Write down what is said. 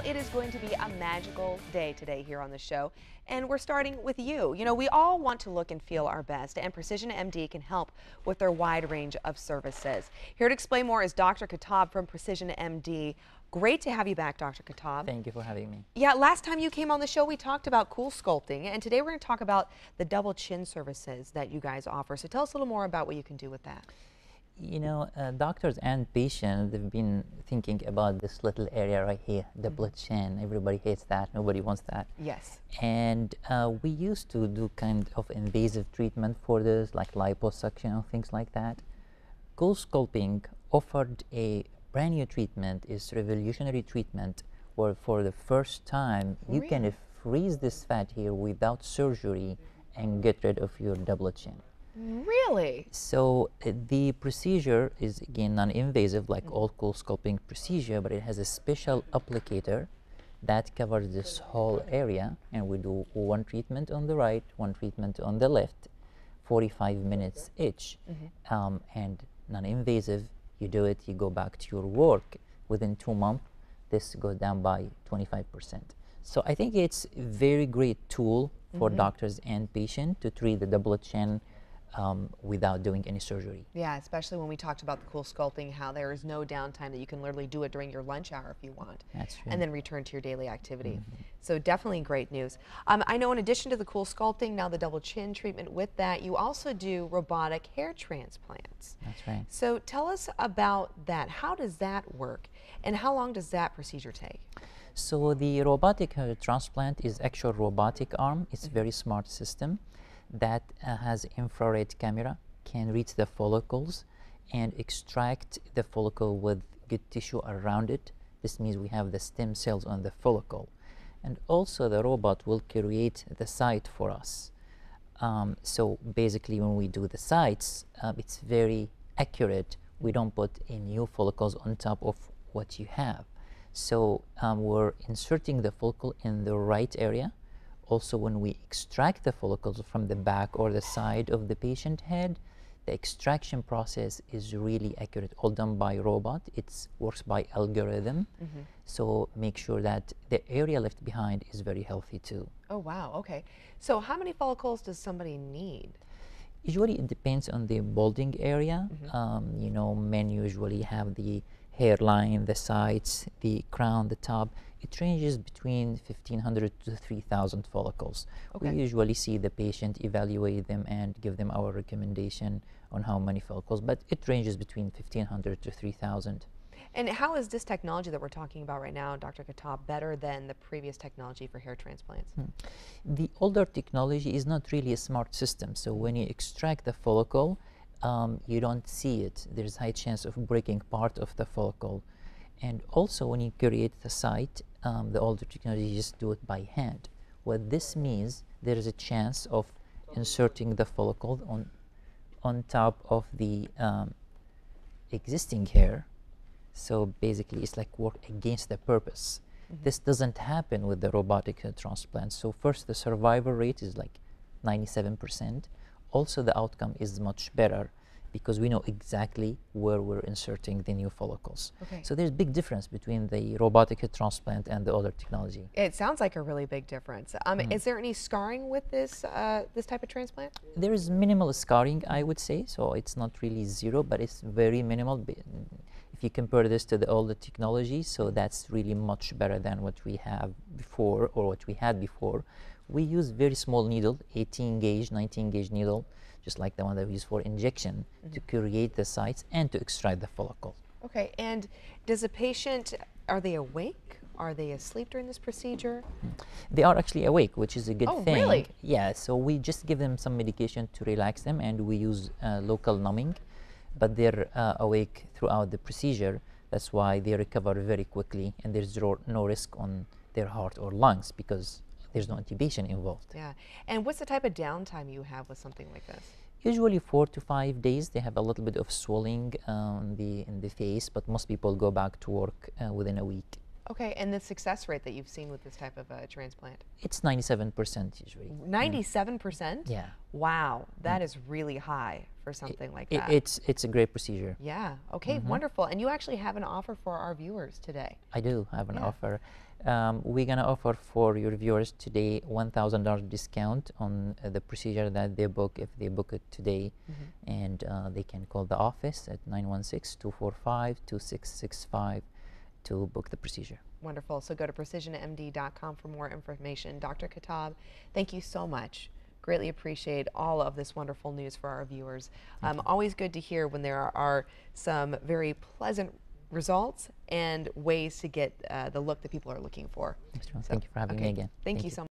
it is going to be a magical day today here on the show, and we're starting with you. You know, we all want to look and feel our best, and Precision MD can help with their wide range of services. Here to explain more is Dr. Khattab from Precision MD. Great to have you back, Dr. Khattab. Thank you for having me. Yeah, last time you came on the show, we talked about cool sculpting, and today we're going to talk about the double chin services that you guys offer. So tell us a little more about what you can do with that. You know, doctors and patients, they've been thinking about this little area right here, the double chin. Everybody hates that. Nobody wants that. Yes. And we used to do kind of invasive treatment for this, like liposuction and things like that. Cool sculpting offered a brand new treatment, is revolutionary treatment, where for the first time you can freeze this fat here without surgery and get rid of your double chin. Really? So the procedure is again non-invasive, like all cool sculpting procedure, but it has a special applicator that covers this whole area, and we do one treatment on the right, one treatment on the left, 45 minutes each, and non-invasive. You do it, you go back to your work. Within 2 months, this goes down by 25%. So I think it's a very great tool for doctors and patients to treat the double chin without doing any surgery. Yeah, especially when we talked about the cool sculpting, how there is no downtime, that you can literally do it during your lunch hour if you want. That's true. And then return to your daily activity. So definitely great news. I know in addition to the cool sculpting, now the double chin treatment, with that, you also do robotic hair transplants. That's right. So tell us about that. How does that work? And how long does that procedure take? So the robotic hair transplant is actual robotic arm. It's a very smart system that has infrared camera, can reach the follicles and extract the follicle with good tissue around it. This means we have the stem cells on the follicle. And also the robot will create the site for us. So basically when we do the sites, it's very accurate. We don't put any new follicles on top of what you have. So we're inserting the follicle in the right area. Also, when we extract the follicles from the back or the side of the patient head, the extraction process is really accurate, all done by robot. It works by algorithm. So make sure that the area left behind is very healthy too. Oh, wow. Okay. So how many follicles does somebody need? Usually it depends on the balding area. You know, men usually have the hairline, the sides, the crown, the top. It ranges between 1,500 to 3,000 follicles. We usually see the patient, evaluate them, and give them our recommendation on how many follicles, but it ranges between 1,500 to 3,000. And how is this technology that we're talking about right now, Dr. Khattab, better than the previous technology for hair transplants? The older technology is not really a smart system, so when you extract the follicle, you don't see it. There's a high chance of breaking part of the follicle. And also when you create the site, the older technology just do it by hand. What this means, there is a chance of inserting the follicle on top of the existing hair. So basically it's like work against the purpose. This doesn't happen with the robotic hair transplant. So first, the survival rate is like 97%. Also the outcome is much better, because we know exactly where we're inserting the new follicles. So there's a big difference between the robotic hair transplant and the other technology. It sounds like a really big difference. Is there any scarring with this this type of transplant? There is minimal scarring, I would say, so it's not really zero, but it's very minimal. If you compare this to the older technology, so that's really much better than what we have before, or what we had before. We use very small needle, 18 gauge, 19 gauge needle, just like the one that we use for injection, to create the sites and to extract the follicle. Okay, and does a patient, are they awake? Are they asleep during this procedure? They are actually awake, which is a good thing. Oh, really? Yeah, so we just give them some medication to relax them, and we use local numbing, but they're awake throughout the procedure. That's why they recover very quickly, and there's no risk on their heart or lungs, because there's no intubation involved. Yeah. And what's the type of downtime you have with something like this? Usually 4 to 5 days. They have a little bit of swelling in the face, but most people go back to work within a week. Okay, and the success rate that you've seen with this type of transplant? It's 97% usually. 97%? Yeah. Wow, that is really high for something like that. It's a great procedure. Yeah, okay, wonderful. And you actually have an offer for our viewers today. I do have an offer. We're going to offer for your viewers today $1,000 discount on the procedure that they book if they book it today. And they can call the office at 916-245-2665 to book the procedure. Wonderful. So go to precisionmd.com for more information. Dr. Khattab, thank you so much. Greatly appreciate all of this wonderful news for our viewers. Always good to hear when there are some very pleasant results and ways to get the look that people are looking for. Thank you for having me again. Thank you so much.